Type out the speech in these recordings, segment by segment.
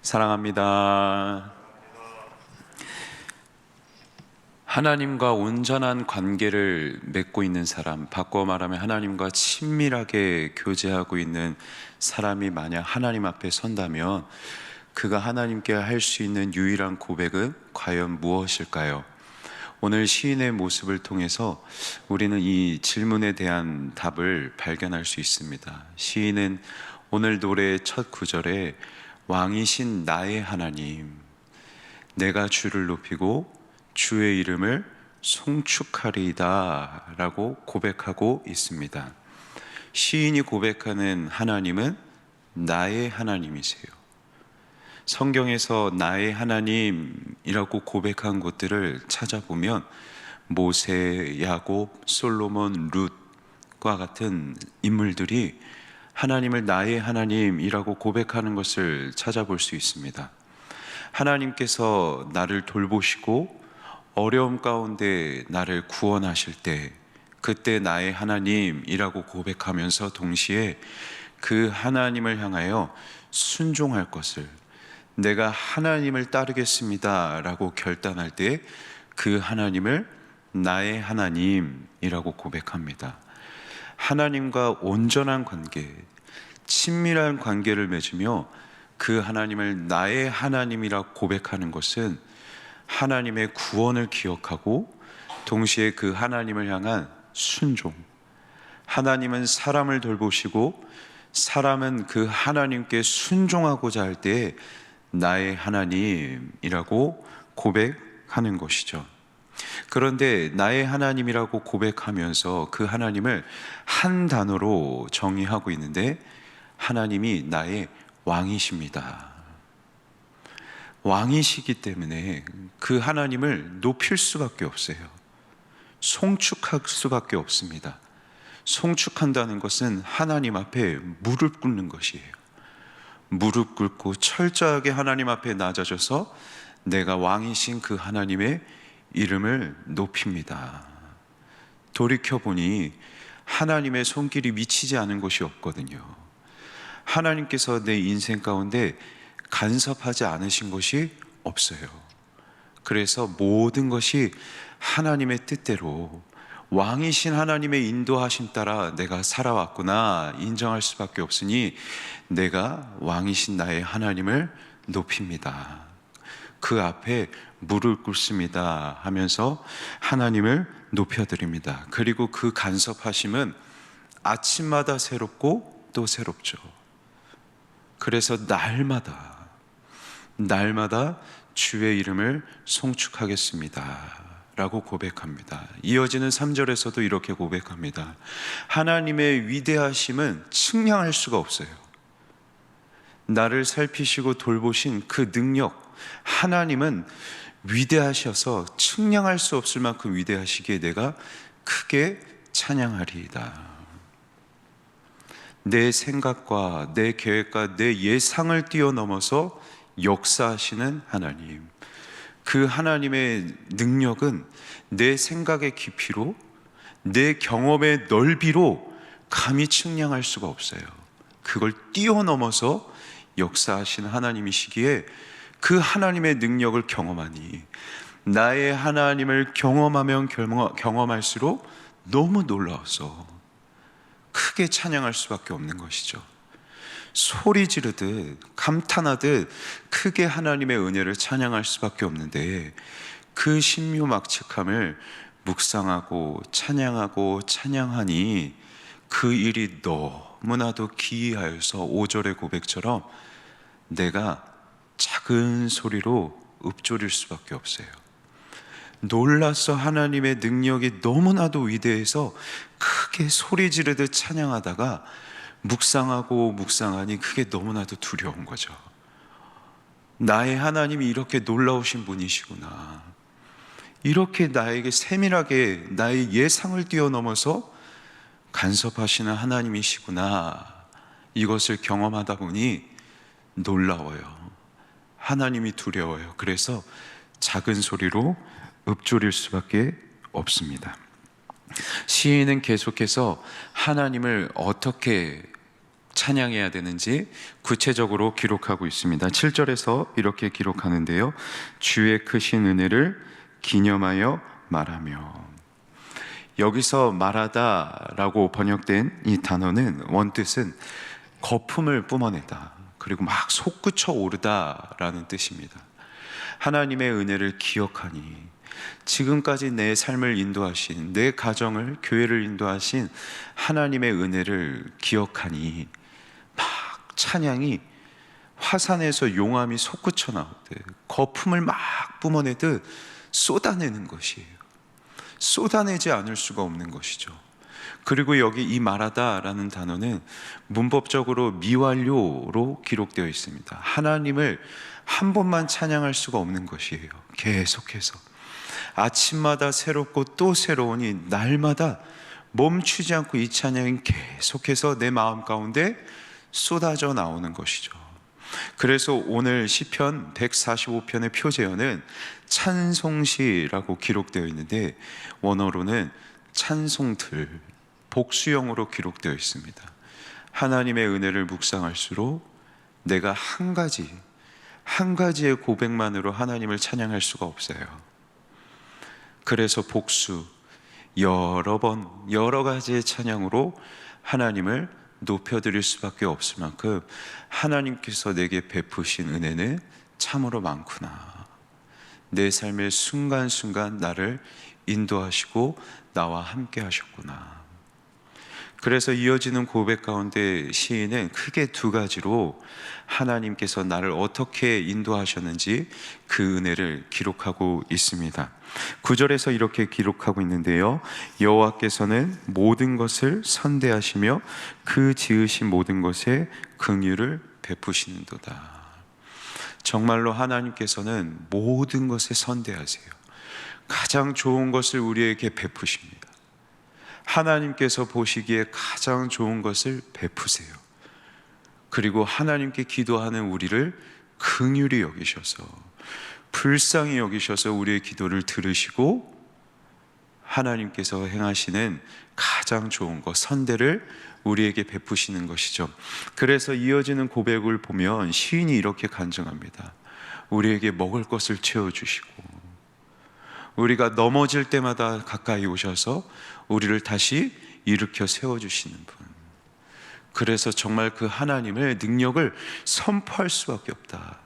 사랑합니다. 하나님과 온전한 관계를 맺고 있는 사람, 바꿔 말하면 하나님과 친밀하게 교제하고 있는 사람이 만약 하나님 앞에 선다면 그가 하나님께 할 수 있는 유일한 고백은 과연 무엇일까요? 오늘 시인의 모습을 통해서 우리는 이 질문에 대한 답을 발견할 수 있습니다. 시인은 오늘 노래의 첫 구절에 왕이신 나의 하나님, 내가 주를 높이고 주의 이름을 송축하리이다 라고 고백하고 있습니다. 시인이 고백하는 하나님은 나의 하나님이세요. 성경에서 나의 하나님이라고 고백한 곳들을 찾아보면 모세, 야곱, 솔로몬, 룻과 같은 인물들이 하나님을 나의 하나님이라고 고백하는 것을 찾아볼 수 있습니다. 하나님께서 나를 돌보시고 어려움 가운데 나를 구원하실 때 그때 나의 하나님이라고 고백하면서 동시에 그 하나님을 향하여 순종할 것을, 내가 하나님을 따르겠습니다 라고 결단할 때 그 하나님을 나의 하나님이라고 고백합니다. 하나님과 온전한 관계, 친밀한 관계를 맺으며 그 하나님을 나의 하나님이라고 고백하는 것은 하나님의 구원을 기억하고 동시에 그 하나님을 향한 순종, 하나님은 사람을 돌보시고 사람은 그 하나님께 순종하고자 할 때 나의 하나님이라고 고백하는 것이죠. 그런데 나의 하나님이라고 고백하면서 그 하나님을 한 단어로 정의하고 있는데 하나님이 나의 왕이십니다. 왕이시기 때문에 그 하나님을 높일 수밖에 없어요. 송축할 수밖에 없습니다. 송축한다는 것은 하나님 앞에 무릎 꿇는 것이에요. 무릎 꿇고 철저하게 하나님 앞에 낮아져서 내가 왕이신 그 하나님의 이름을 높입니다. 돌이켜보니 하나님의 손길이 미치지 않은 것이 없거든요. 하나님께서 내 인생 가운데 간섭하지 않으신 것이 없어요. 그래서 모든 것이 하나님의 뜻대로 왕이신 하나님의 인도하심 따라 내가 살아왔구나 인정할 수밖에 없으니 내가 왕이신 나의 하나님을 높입니다. 그 앞에 무릎 꿇습니다 하면서 하나님을 높여드립니다. 그리고 그 간섭하심은 아침마다 새롭고 또 새롭죠. 그래서 날마다 주의 이름을 송축하겠습니다 라고 고백합니다. 이어지는 3절에서도 이렇게 고백합니다. 하나님의 위대하심은 측량할 수가 없어요. 나를 살피시고 돌보신 그 능력, 하나님은 위대하셔서 측량할 수 없을 만큼 위대하시기에 내가 크게 찬양하리이다. 내 생각과 내 계획과 내 예상을 뛰어넘어서 역사하시는 하나님, 그 하나님의 능력은 내 생각의 깊이로, 내 경험의 넓이로 감히 측량할 수가 없어요. 그걸 뛰어넘어서 역사하시는 하나님이시기에 그 하나님의 능력을 경험하니 나의 하나님을 경험하면 경험할수록 너무 놀라워서 크게 찬양할 수밖에 없는 것이죠. 소리 지르듯 감탄하듯 크게 하나님의 은혜를 찬양할 수밖에 없는데 그 신묘막측함을 묵상하고 찬양하니 그 일이 너무나도 기이하여서 5절의 고백처럼 내가 작은 소리로 읊조릴 수밖에 없어요. 놀라서 하나님의 능력이 너무나도 위대해서 크게 소리 지르듯 찬양하다가 묵상하니 그게 너무나도 두려운 거죠. 나의 하나님이 이렇게 놀라우신 분이시구나, 이렇게 나에게 세밀하게 나의 예상을 뛰어넘어서 간섭하시는 하나님이시구나, 이것을 경험하다 보니 놀라워요. 하나님이 두려워요. 그래서 작은 소리로 읊조릴 수밖에 없습니다. 시인은 계속해서 하나님을 어떻게 찬양해야 되는지 구체적으로 기록하고 있습니다. 7절에서 이렇게 기록하는데요. 주의 크신 은혜를 기념하여 말하며. 여기서 말하다라고 번역된 이 단어는 원뜻은 거품을 뿜어내다, 그리고 막 솟구쳐 오르다라는 뜻입니다. 하나님의 은혜를 기억하니, 지금까지 내 삶을 인도하신, 내 가정을, 교회를 인도하신 하나님의 은혜를 기억하니 막 찬양이 화산에서 용암이 솟구쳐 나오듯 거품을 막 뿜어내듯 쏟아내는 것이에요. 쏟아내지 않을 수가 없는 것이죠. 그리고 여기 이 말하다라는 단어는 문법적으로 미완료로 기록되어 있습니다. 하나님을 한 번만 찬양할 수가 없는 것이에요. 계속해서 아침마다 새롭고 또 새로우니 날마다 멈추지 않고 이 찬양이 계속해서 내 마음 가운데 쏟아져 나오는 것이죠. 그래서 오늘 시편 145편의 표제어는 찬송시라고 기록되어 있는데, 원어로는 찬송들, 복수형으로 기록되어 있습니다. 하나님의 은혜를 묵상할수록 내가 한 가지의 고백만으로 하나님을 찬양할 수가 없어요. 그래서 복수, 여러 번, 여러 가지의 찬양으로 하나님을 높여드릴 수밖에 없을 만큼 하나님께서 내게 베푸신 은혜는 참으로 많구나. 내 삶의 순간순간 나를 인도하시고 나와 함께 하셨구나. 그래서 이어지는 고백 가운데 시인은 크게 두 가지로 하나님께서 나를 어떻게 인도하셨는지 그 은혜를 기록하고 있습니다. 9절에서 이렇게 기록하고 있는데요. 여호와께서는 모든 것을 선대하시며 그 지으신 모든 것에 긍휼을 베푸시는도다. 정말로 하나님께서는 모든 것에 선대하세요. 가장 좋은 것을 우리에게 베푸십니다. 하나님께서 보시기에 가장 좋은 것을 베푸세요. 그리고 하나님께 기도하는 우리를 긍휼히 여기셔서, 불쌍히 여기셔서 우리의 기도를 들으시고 하나님께서 행하시는 가장 좋은 것, 선대를 우리에게 베푸시는 것이죠. 그래서 이어지는 고백을 보면 시인이 이렇게 간증합니다. 우리에게 먹을 것을 채워주시고, 우리가 넘어질 때마다 가까이 오셔서 우리를 다시 일으켜 세워주시는 분. 그래서 정말 그 하나님의 능력을 선포할 수밖에 없다.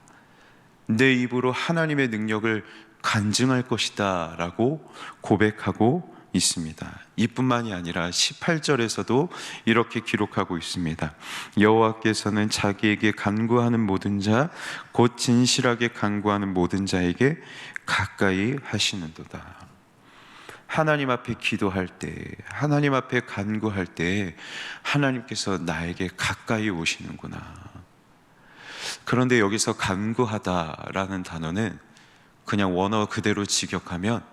내 입으로 하나님의 능력을 간증할 것이다 라고 고백하고 있습니다. 이뿐만이 아니라 18절에서도 이렇게 기록하고 있습니다. 여호와께서는 자기에게 간구하는 모든 자, 곧 진실하게 간구하는 모든 자에게 가까이 하시는도다. 하나님 앞에 기도할 때, 하나님 앞에 간구할 때 하나님께서 나에게 가까이 오시는구나. 그런데 여기서 간구하다라는 단어는 그냥 원어 그대로 직역하면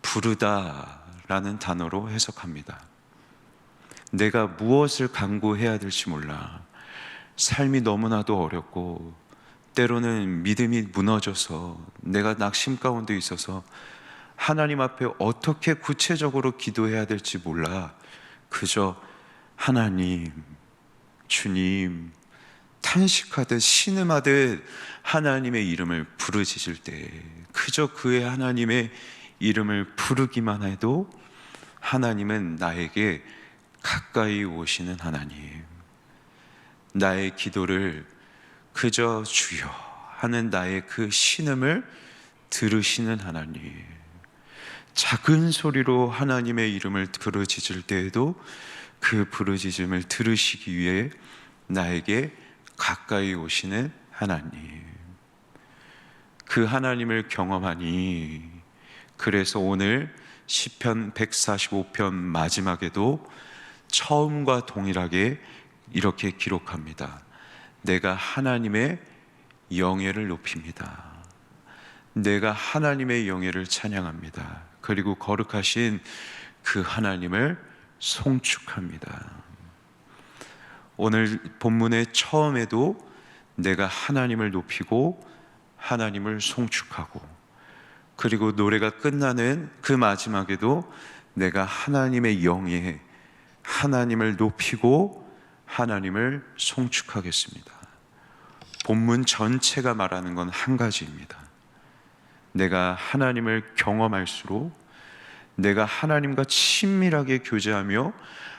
부르다라는 단어로 해석합니다. 내가 무엇을 간구해야 될지 몰라. 삶이 너무나도 어렵고 때로는 믿음이 무너져서 내가 낙심 가운데 있어서 하나님 앞에 어떻게 구체적으로 기도해야 될지 몰라. 그저 하나님, 주님 탄식하듯 신음하듯 하나님의 이름을 부르짖을 때, 그저 그의 하나님의 이름을 부르기만 해도 하나님은 나에게 가까이 오시는 하나님, 나의 기도를 그저 주여 하는 나의 그 신음을 들으시는 하나님, 작은 소리로 하나님의 이름을 부르짖을 때에도 그 부르짖음을 들으시기 위해 나에게 가까이 오시는 하나님, 그 하나님을 경험하니, 그래서 오늘 시편 145편 마지막에도 처음과 동일하게 이렇게 기록합니다. 내가 하나님의 영예를 높입니다. 내가 하나님의 영예를 찬양합니다. 그리고 거룩하신 그 하나님을 송축합니다. 오늘 본문의 처음에도 내가 하나님을 높이고 하나님을 송축하고, 그리고 노래가 끝나는 그 마지막에도 내가 하나님의 영예, 하나님을 높이고 하나님을 송축하겠습니다. 본문 전체가 말하는 건 한 가지입니다. 내가 하나님을 경험할수록, 내가 하나님과 친밀하게 교제하며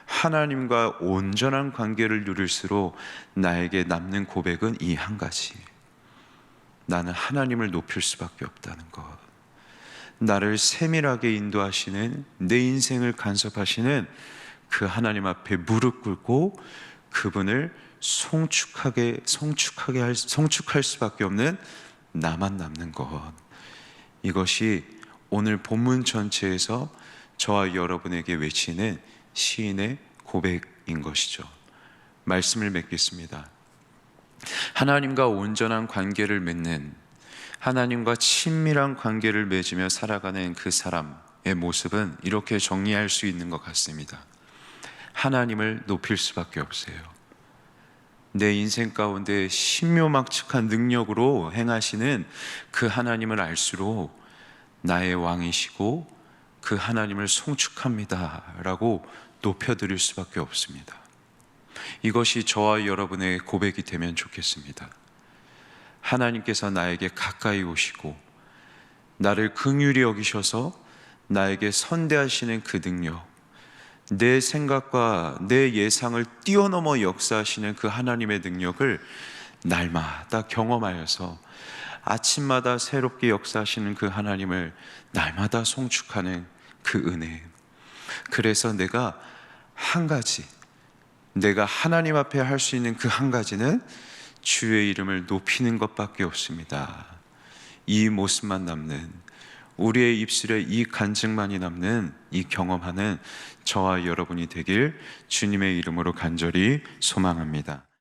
하나님과 온전한 관계를 누릴수록 나에게 남는 고백은 이 한 가지. 나는 하나님을 높일 수밖에 없다는 것. 나를 세밀하게 인도하시는, 내 인생을 간섭하시는 그 하나님 앞에 무릎 꿇고 그분을 송축할 수밖에 없는 나만 남는 것. 이것이 오늘 본문 전체에서 저와 여러분에게 외치는 시인의 고백인 것이죠. 말씀을 맺겠습니다. 하나님과 온전한 관계를 맺는, 하나님과 친밀한 관계를 맺으며 살아가는 그 사람의 모습은 이렇게 정리할 수 있는 것 같습니다. 하나님을 높일 수밖에 없어요. 내 인생 가운데 신묘막측한 능력으로 행하시는 그 하나님을 알수록 나의 왕이시고 그 하나님을 송축합니다 라고 높여드릴 수밖에 없습니다. 이것이 저와 여러분의 고백이 되면 좋겠습니다. 하나님께서 나에게 가까이 오시고 나를 긍휼히 여기셔서 나에게 선대하시는 그 능력, 내 생각과 내 예상을 뛰어넘어 역사하시는 그 하나님의 능력을 날마다 경험하여서 아침마다 새롭게 역사하시는 그 하나님을 날마다 송축하는 그 은혜. 그래서 내가 한 가지, 내가 하나님 앞에 할 수 있는 그 한 가지는 주의 이름을 높이는 것밖에 없습니다. 이 모습만 남는, 우리의 입술에 이 간증만이 남는, 이 경험하는 저와 여러분이 되길 주님의 이름으로 간절히 소망합니다.